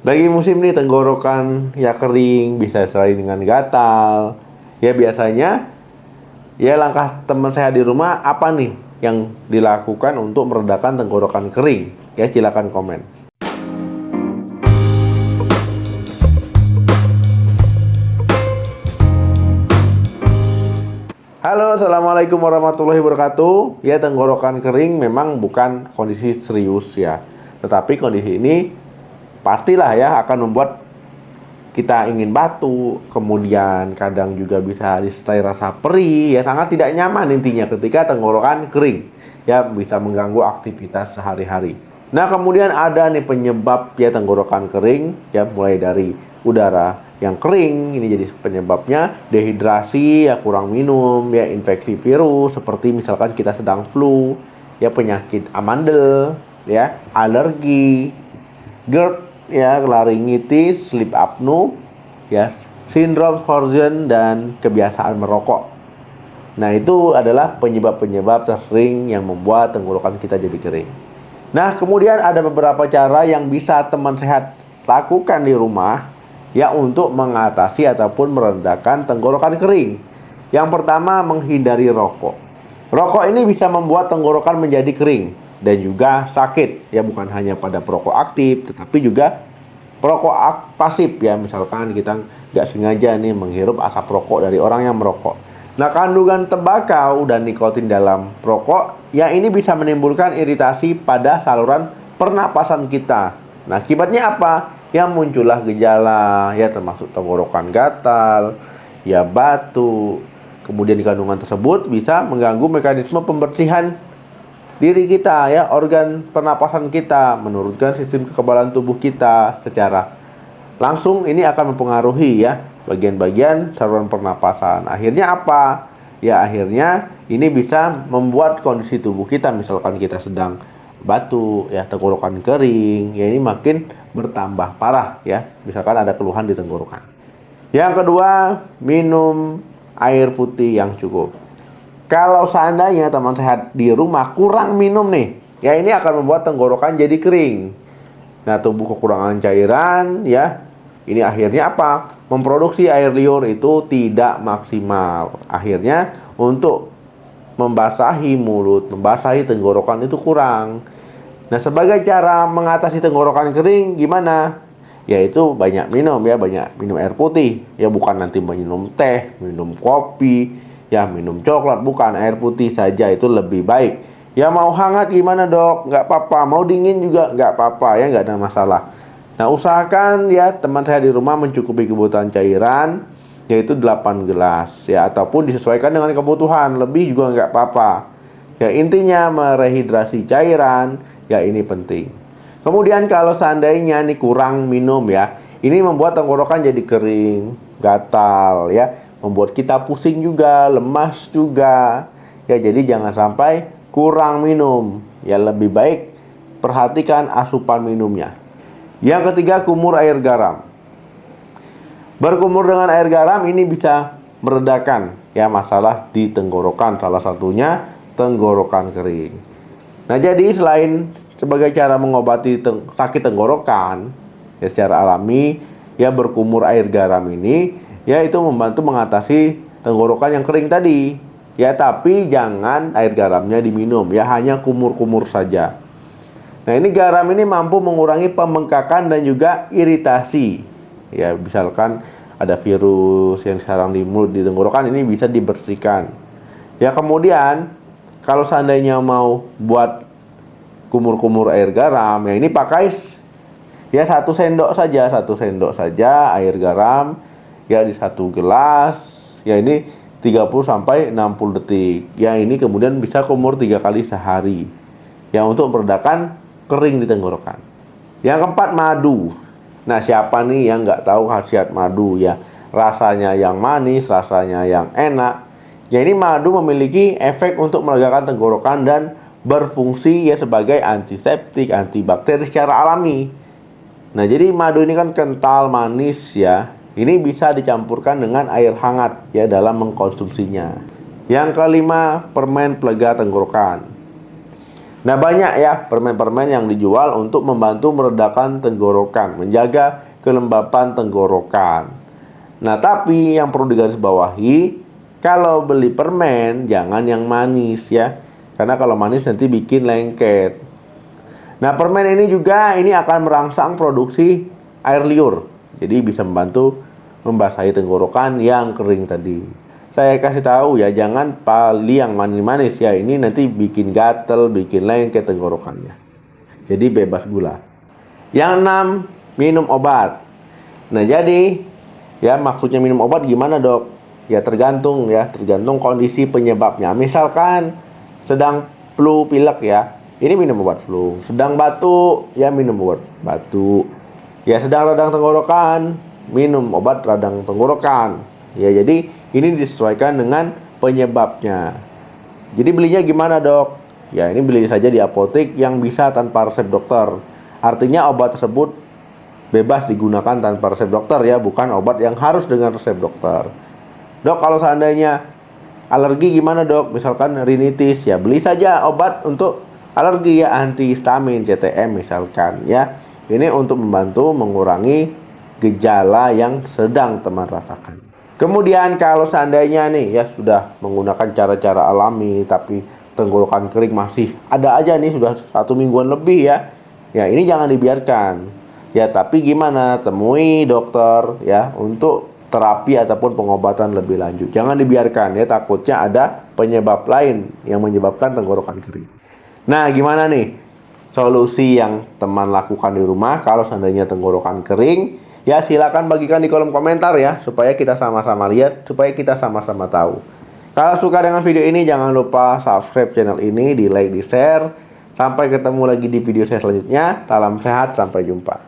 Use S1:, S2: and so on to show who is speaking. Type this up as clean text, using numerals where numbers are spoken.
S1: Lagi musim nih tenggorokan ya kering, bisa disertai dengan gatal. Ya biasanya ya langkah teman saya di rumah apa nih yang dilakukan untuk meredakan tenggorokan kering? Ya silakan komen. Halo, assalamualaikum warahmatullahi wabarakatuh. Ya, tenggorokan kering memang bukan kondisi serius ya, tetapi kondisi ini pastilah ya akan membuat kita ingin batuk, kemudian kadang juga bisa disertai rasa perih, ya sangat tidak nyaman intinya ketika tenggorokan kering, ya bisa mengganggu aktivitas sehari-hari. Nah, kemudian ada nih penyebab ya tenggorokan kering, ya mulai dari udara yang kering, ini jadi penyebabnya dehidrasi, ya kurang minum, ya infeksi virus seperti misalkan kita sedang flu, ya penyakit amandel, ya alergi, GERD, ya laringitis, sleep apnea, ya sindrom Sjögren dan kebiasaan merokok. Nah, itu adalah penyebab-penyebab sering yang membuat tenggorokan kita jadi kering. Nah, kemudian ada beberapa cara yang bisa teman sehat lakukan di rumah ya untuk mengatasi ataupun meredakan tenggorokan kering. Yang pertama, menghindari rokok. Rokok ini bisa membuat tenggorokan menjadi kering dan juga sakit, ya bukan hanya pada perokok aktif tetapi juga perokok pasif, ya misalkan kita nggak sengaja nih menghirup asap rokok dari orang yang merokok. Nah, kandungan tembakau dan nikotin dalam rokok ya ini bisa menimbulkan iritasi pada saluran pernapasan kita. Nah, akibatnya apa? Ya muncullah gejala ya termasuk tenggorokan gatal, ya batuk. Kemudian kandungan tersebut bisa mengganggu mekanisme pembersihan diri kita, ya organ pernapasan kita, menurunkan sistem kekebalan tubuh kita secara langsung. Ini akan mempengaruhi ya bagian-bagian saluran pernapasan. Akhirnya apa? Ya akhirnya ini bisa membuat kondisi tubuh kita, misalkan kita sedang batuk, ya tenggorokan kering, ya ini makin bertambah parah ya. Misalkan ada keluhan di tenggorokan. Yang kedua, minum air putih yang cukup. Kalau seandainya teman sehat di rumah kurang minum nih, ya ini akan membuat tenggorokan jadi kering. Nah, tubuh kekurangan cairan, ya ini akhirnya apa? Memproduksi air liur itu tidak maksimal. Akhirnya untuk membasahi mulut, membasahi tenggorokan itu kurang. Nah, sebagai cara mengatasi tenggorokan kering gimana? Yaitu banyak minum, ya banyak minum air putih. Ya bukan nanti minum teh, minum kopi, ya minum coklat, bukan, air putih saja itu lebih baik. Ya mau hangat gimana dok? Nggak apa-apa. Mau dingin juga nggak apa-apa, ya nggak ada masalah. Nah, usahakan ya teman saya di rumah mencukupi kebutuhan cairan yaitu 8 gelas ya, ataupun disesuaikan dengan kebutuhan, lebih juga nggak apa-apa. Ya intinya merehidrasi cairan ya ini penting. Kemudian kalau seandainya nih kurang minum ya, ini membuat tenggorokan jadi kering, gatal ya, membuat kita pusing juga, lemas juga. Ya jadi jangan sampai kurang minum. Ya lebih baik perhatikan asupan minumnya. Yang ketiga, kumur air garam. Berkumur dengan air garam ini bisa meredakan ya masalah di tenggorokan, salah satunya tenggorokan kering. Nah, jadi selain sebagai cara mengobati sakit tenggorokan ya secara alami, ya berkumur air garam ini ya itu membantu mengatasi tenggorokan yang kering tadi. Ya, tapi jangan air garamnya diminum, ya hanya kumur-kumur saja. Nah, ini garam ini mampu mengurangi pembengkakan dan juga iritasi. Ya, misalkan ada virus yang sarang di mulut, di tenggorokan, ini bisa dibersihkan. Ya, kemudian kalau seandainya mau buat kumur-kumur air garam, ya ini pakai ya 1 sendok saja air garam ya di 1 gelas. Ya ini 30 sampai 60 detik. Ya ini kemudian bisa kumur 3 kali sehari. Ya untuk meredakan kering di tenggorokan. Yang keempat, madu. Nah, siapa nih yang nggak tahu khasiat madu ya? Rasanya yang manis, rasanya yang enak. Ya ini madu memiliki efek untuk melegakan tenggorokan dan berfungsi ya sebagai antiseptik, antibakteri secara alami. Nah, jadi madu ini kan kental, manis ya. Ini bisa dicampurkan dengan air hangat ya dalam mengkonsumsinya. Yang kelima, permen pelega tenggorokan. Nah, banyak ya permen-permen yang dijual untuk membantu meredakan tenggorokan, menjaga kelembapan tenggorokan. Nah, tapi yang perlu digarisbawahi, kalau beli permen jangan yang manis ya. Karena kalau manis nanti bikin lengket. Nah, permen ini juga akan merangsang produksi air liur. Jadi bisa membantu membasahi tenggorokan yang kering tadi. Saya kasih tahu ya, jangan beli yang manis-manis ya. Ini nanti bikin gatel, bikin lengket tenggorokannya. Jadi bebas gula. Yang 6, minum obat. Nah, jadi ya maksudnya minum obat gimana, Dok? Ya tergantung kondisi penyebabnya. Misalkan sedang flu pilek ya, ini minum obat flu. Sedang batuk, ya minum obat batuk. Ya sedang radang tenggorokan, minum obat radang tenggorokan. Ya jadi ini disesuaikan dengan penyebabnya. Jadi belinya gimana, Dok? Ya ini beli saja di apotek yang bisa tanpa resep dokter. Artinya obat tersebut bebas digunakan tanpa resep dokter ya, bukan obat yang harus dengan resep dokter. Dok, kalau seandainya alergi gimana, Dok? Misalkan rinitis, ya beli saja obat untuk alergi ya, antihistamin, CTM misalkan ya. Ini untuk membantu mengurangi gejala yang sedang teman rasakan. Kemudian kalau seandainya nih ya sudah menggunakan cara-cara alami tapi tenggorokan kering masih ada aja nih, sudah 1 mingguan lebih ya. Ya ini jangan dibiarkan. Ya tapi gimana? Temui dokter ya untuk terapi ataupun pengobatan lebih lanjut. Jangan dibiarkan ya, takutnya ada penyebab lain yang menyebabkan tenggorokan kering. Nah, gimana nih solusi yang teman lakukan di rumah kalau seandainya tenggorokan kering? Ya silakan bagikan di kolom komentar ya, supaya kita sama-sama lihat, supaya kita sama-sama tahu. Kalau suka dengan video ini jangan lupa subscribe channel ini, di like, di share. Sampai ketemu lagi di video saya selanjutnya. Salam sehat, sampai jumpa.